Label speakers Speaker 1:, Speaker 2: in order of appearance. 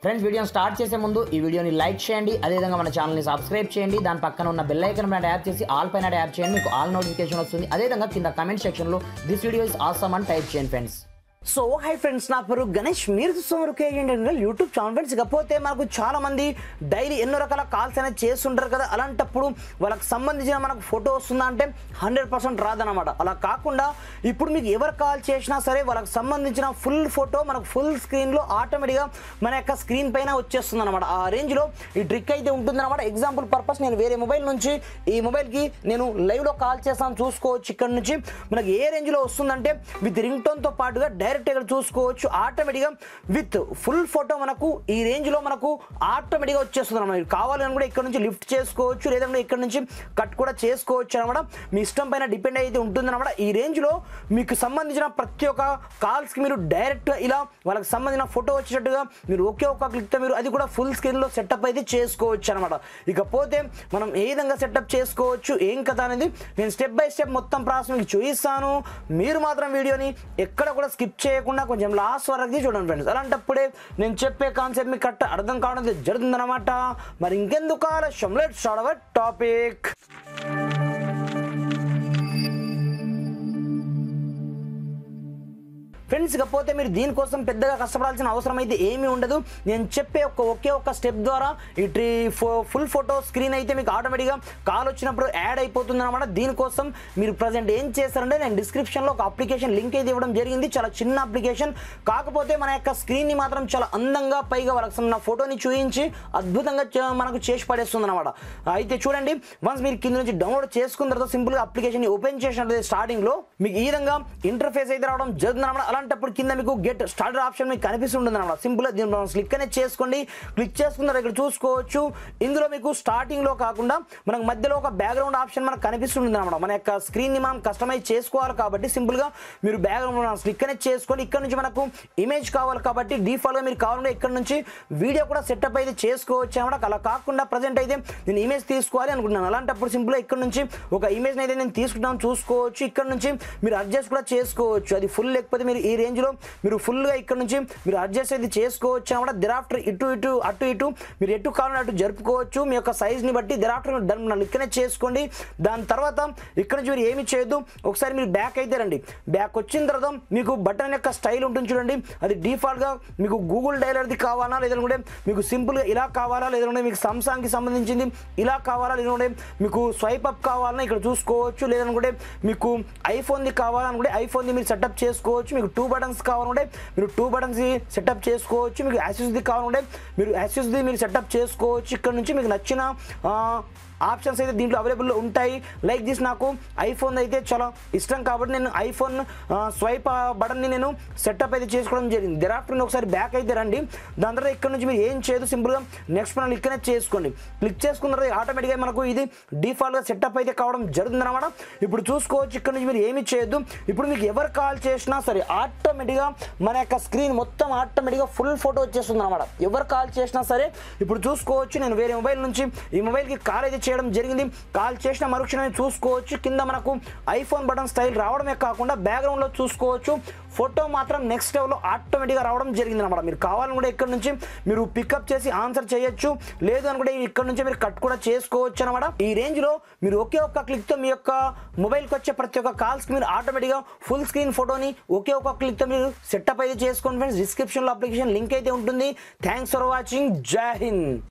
Speaker 1: Friends వీడియోని start చేసే ముందు ఈ వీడియోని లైక్ చేయండి, అదేవిధంగా మన ఛానల్ని సబ్స్క్రైబ్ చేయండి. దాని పక్కన ఉన్న బెల్ ఐకాన్ పైన ట్యాప్ చేసి ఆల్ పైన ట్యాప్ చేయండి, మీకు ఆల్ నోటిఫికేషన్ వస్తుంది. అదేవిధంగా కింద కమెంట్ సెక్షన్లో దిస్ వీడియో ఇస్ ఆసమ్ అని టైప్ చేయండి ఫ్రెండ్స్.
Speaker 2: సో హై ఫ్రెండ్స్, నా పేరు గణేష్, మీరు చూస్తున్నారు కేజెండల్ యూట్యూబ్ ఛానల్. ఫ్రెండ్స్ ఇకపోతే మనకు చాలా మంది డైలీ ఎన్నో రకాల కాల్స్ అనేది చేస్తుంటారు కదా, అలాంటప్పుడు వాళ్ళకి సంబంధించిన మనకు ఫోటో వస్తుందా అంటే 100% రాదనమాట. అలా కాకుండా ఇప్పుడు మీకు ఎవరు కాల్ చేసినా సరే వాళ్ళకి సంబంధించిన ఫుల్ ఫోటో మనకు ఫుల్ స్క్రీన్లో ఆటోమేటిక్గా మన యొక్క స్క్రీన్ పైన వచ్చేస్తుంది అనమాట. ఆ రేంజ్లో ఈ ట్రిక్ అయితే ఉంటుందన్నమాట. ఎగ్జాంపుల్ పర్పస్ నేను వేరే మొబైల్ నుంచి ఈ మొబైల్కి నేను లైవ్లో కాల్ చేస్తాను, చూసుకోవచ్చు. ఇక్కడ నుంచి మనకి ఏ రేంజ్లో వస్తుందంటే విత్ రింగ్ టోన్తో పాటుగా డైరెక్ట్ ఇక్కడ చూసుకోవచ్చు. ఆటోమేటిక్గా విత్ ఫుల్ ఫోటో మనకు ఈ రేంజ్ లో మనకు ఆటోమేటిక్గా వచ్చేస్తుంది అనమాట. మీరు కావాలని కూడా ఇక్కడ నుంచి లిఫ్ట్ చేసుకోవచ్చు, లేదంటే ఇక్కడ నుంచి కట్ కూడా చేసుకోవచ్చు అనమాట. మీ ఇష్టం పైన డిపెండ్ అయితే ఉంటుంది అనమాట. ఈ రేంజ్ లో మీకు సంబంధించిన ప్రతి ఒక్క కాల్స్ కి మీరు డైరెక్ట్ ఇలా వాళ్ళకి సంబంధించిన ఫోటో వచ్చేటట్టుగా మీరు ఒకే ఒక్క క్లిక్ తో మీరు అది కూడా ఫుల్ స్క్రీన్ లో సెటప్ అయితే చేసుకోవచ్చు అనమాట. ఇకపోతే మనం ఏ విధంగా సెటప్ చేసుకోవచ్చు ఏం కదా అనేది నేను స్టెప్ బై స్టెప్ మొత్తం ప్రాసెస్ మీకు చూపిస్తాను. మీరు మాత్రం వీడియోని ఎక్కడ కూడా స్కిప్ చేయకుండా కొంచెం లాస్ట్ వరకు చూడండి ఫ్రెండ్స్. అలాంటప్పుడే నేను చెప్పే కాన్సెప్ట్ మీకు కరెక్ట్ అర్థం కావడం జరుగుతుందన్నమాట. మరి ఇంకెందుకు ఆలస్యం, let's start our topic. Friends ఇకపోతే మీరు దీనికోసం పెద్దగా కష్టపడాల్సిన అవసరం అయితే ఏమీ ఉండదు. నేను చెప్పే ఒకే ఒక్క స్టెప్ ద్వారా ఈ ఫుల్ ఫోటో స్క్రీన్ అయితే మీకు ఆటోమేటిక్గా కాల్ వచ్చినప్పుడు యాడ్ అయిపోతుంది అనమాట. దీనికోసం మీరు ప్రజెంట్ ఏం చేస్తారంటే నేను డిస్క్రిప్షన్లో ఒక అప్లికేషన్ లింక్ అయితే ఇవ్వడం జరిగింది. చాలా చిన్న అప్లికేషన్, కాకపోతే మన యొక్క స్క్రీన్ని మాత్రం చాలా అందంగా పైగా వాళ్ళకి ఉన్న ఫోటోని చూపించి అద్భుతంగా మనకు చేసి పడేస్తుంది అనమాట. అయితే చూడండి, వన్స్ మీరు కింద నుంచి డౌన్లోడ్ చేసుకున్న తర్వాత సింపుల్గా అప్లికేషన్ ఓపెన్ చేసినట్లయితే స్టార్టింగ్లో మీకు ఈ విధంగా ఇంటర్ఫేస్ అయితే రావడం జరుగుతుంది అనమాట. అలాంటప్పుడు కింద మీకు గెట్ స్టార్టర్ ఆప్షన్ మీకు కనిపిస్తుంటుంది అనమాట. సింపుల్గా దీని క్లిక్ అనేది చేసుకోండి. క్లిక్ చేసుకున్నారు ఇక్కడ చూసుకోవచ్చు. ఇందులో మీకు స్టార్టింగ్ లో కాకుండా మనకు మధ్యలో ఒక బ్యాక్గ్రౌండ్ ఆప్షన్ మనకు కనిపిస్తుంటుంది అనమాట. మన యొక్క స్క్రీన్ ని మనం కస్టమైజ్ చేసుకోవాలి కాబట్టి సింపుల్ గా మీరు బ్యాక్గ్రౌండ్ క్లిక్ అనేది చేసుకోండి. ఇక్కడ నుంచి మనకు ఇమేజ్ కావాలి కాబట్టి డిఫాల్ట్ గా మీరు కావాలంటే ఇక్కడ నుంచి వీడియో కూడా సెటప్ అయితే చేసుకోవచ్చు అనమాట. అలా కాకుండా ప్రజెంట్ అయితే నేను ఇమేజ్ తీసుకోవాలి అనుకుంటున్నాను. అలాంటప్పుడు సింపుల్ గా ఇక్కడ నుంచి ఒక ఇమేజ్ అయితే నేను తీసుకుంటాను చూసుకోవచ్చు. ఇక్కడ నుంచి మీరు అడ్జస్ట్ కూడా చేసుకోవచ్చు. అది ఫుల్ లేకపోతే మీరు ఈ రేంజ్ లో మీరు ఫుల్ గా ఇక్కడ నుంచి మీరు అడ్జస్ట్ అయితే చేసుకోవచ్చు అనమాట. దిరాఫ్టర్ అటు ఇటు మీరు ఎటు కావాలని అటు జరుపుకోవచ్చు మీ యొక్క సైజ్ ని బట్టి. దిరాఫ్టర్ ఇక్కడనే చేసుకోండి. దాని తర్వాత ఇక్కడ నుంచి మీరు ఏమి చేయొద్దు, ఒకసారి మీరు బ్యాక్ అయితే రండి. బ్యాక్ వచ్చిన తర్వాత మీకు బటన్ యొక్క స్టైల్ ఉంటుంది చూడండి, అది డిఫాల్ట్ గా మీకు గూగుల్ డైలర్ది కావాలా, లేదంటే మీకు సింపుల్ గా ఇలా కావాలా, లేదంటే మీకు సామ్సంగ్ కి సంబంధించింది ఇలా కావాలా, లేదంటే మీకు స్వైప్ అప్ కావాలన్నా ఇక్కడ చూసుకోవచ్చు. లేదనుకుంటే మీకు ఐఫోన్ది కావాలనుకుంటే ఐఫోన్ది మీరు సెటప్ చేసుకోవచ్చు. మీకు 2 బటన్స్ కావాలంటే మీరు 2 బటన్స్ సెటప్ చేసుకోవచ్చు. మీకు యాసెస్ది కావాలంటే మీరు యాసెస్ది మీరు సెటప్ చేసుకోవచ్చు. ఇక్కడ నుంచి మీకు నచ్చిన ఆప్షన్స్ అయితే దీంట్లో అవైలబుల్ ఉంటాయి. లైక్ దిస్ నాకు ఐఫోన్ అయితే చాలా ఇష్టం కాబట్టి నేను ఐఫోన్ స్వైప్ బటన్ని నేను సెటప్ అయితే చేసుకోవడం జరిగింది. దెరాఫ్టర్ ఒకసారి బ్యాక్ అయితే రండి. దాని తర్వాత ఇక్కడ నుంచి మీరు ఏం చేయదు, సింపుల్గా నెక్స్ట్ మనం క్లిక్ అనేది చేసుకోండి. క్లిక్ చేసుకున్న తర్వాత ఆటోమేటిక్గా మనకు ఇది డిఫాల్ట్గా సెటప్ అయితే కావడం జరుగుతుంది అనమాట. ఇప్పుడు చూసుకోవచ్చు, ఇక్కడ నుంచి మీరు ఏమి చేయొద్దు. ఇప్పుడు మీకు ఎవరు కాల్ చేసినా సరే ఆటోమేటిక్గా మన యొక్క స్క్రీన్ మొత్తం ఆటోమేటిక్గా ఫుల్ ఫోటో వచ్చేస్తుంది అనమాట. ఎవరు కాల్ చేసినా సరే ఇప్పుడు చూసుకోవచ్చు, నేను వేరే మొబైల్ నుంచి ఈ మొబైల్కి కాల్ అయితే చేయడం జరిగింది. కాల్ చేసిన మరుక్షణమే చూసుకోవచ్చు కింద మనకు ఐఫోన్ బటన్ స్టైల్ రావడమే కాకుండా బ్యాక్గ్రౌండ్ లో చూసుకోవచ్చు ఫోటో మాత్రం నెక్స్ట్ లెవెల్ లో ఆటోమేటిక్గా రావడం జరిగింది అనమాట. మీరు కావాలని కూడా ఇక్కడ నుంచి మీరు పికప్ చేసి ఆన్సర్ చేయొచ్చు, లేదు అనుకుంటే ఇక్కడ నుంచి మీరు కట్ కూడా చేసుకోవచ్చు అనమాట. ఈ రేంజ్ లో మీరు ఒకే ఒక్క క్లిక్ తో మీ యొక్క మొబైల్కి వచ్చే ప్రతి ఒక్క కాల్స్ కి మీరు ఆటోమేటిక్గా ఫుల్ స్క్రీన్ ఫోటోని ఒకే ఒక్క క్లిక్ తో మీరు సెటప్ అయితే చేసుకోండి ఫ్రెండ్స్. డిస్క్రిప్షన్ లో అప్లికేషన్ లింక్ అయితే ఉంటుంది. Thanks for watching. జై హింద్.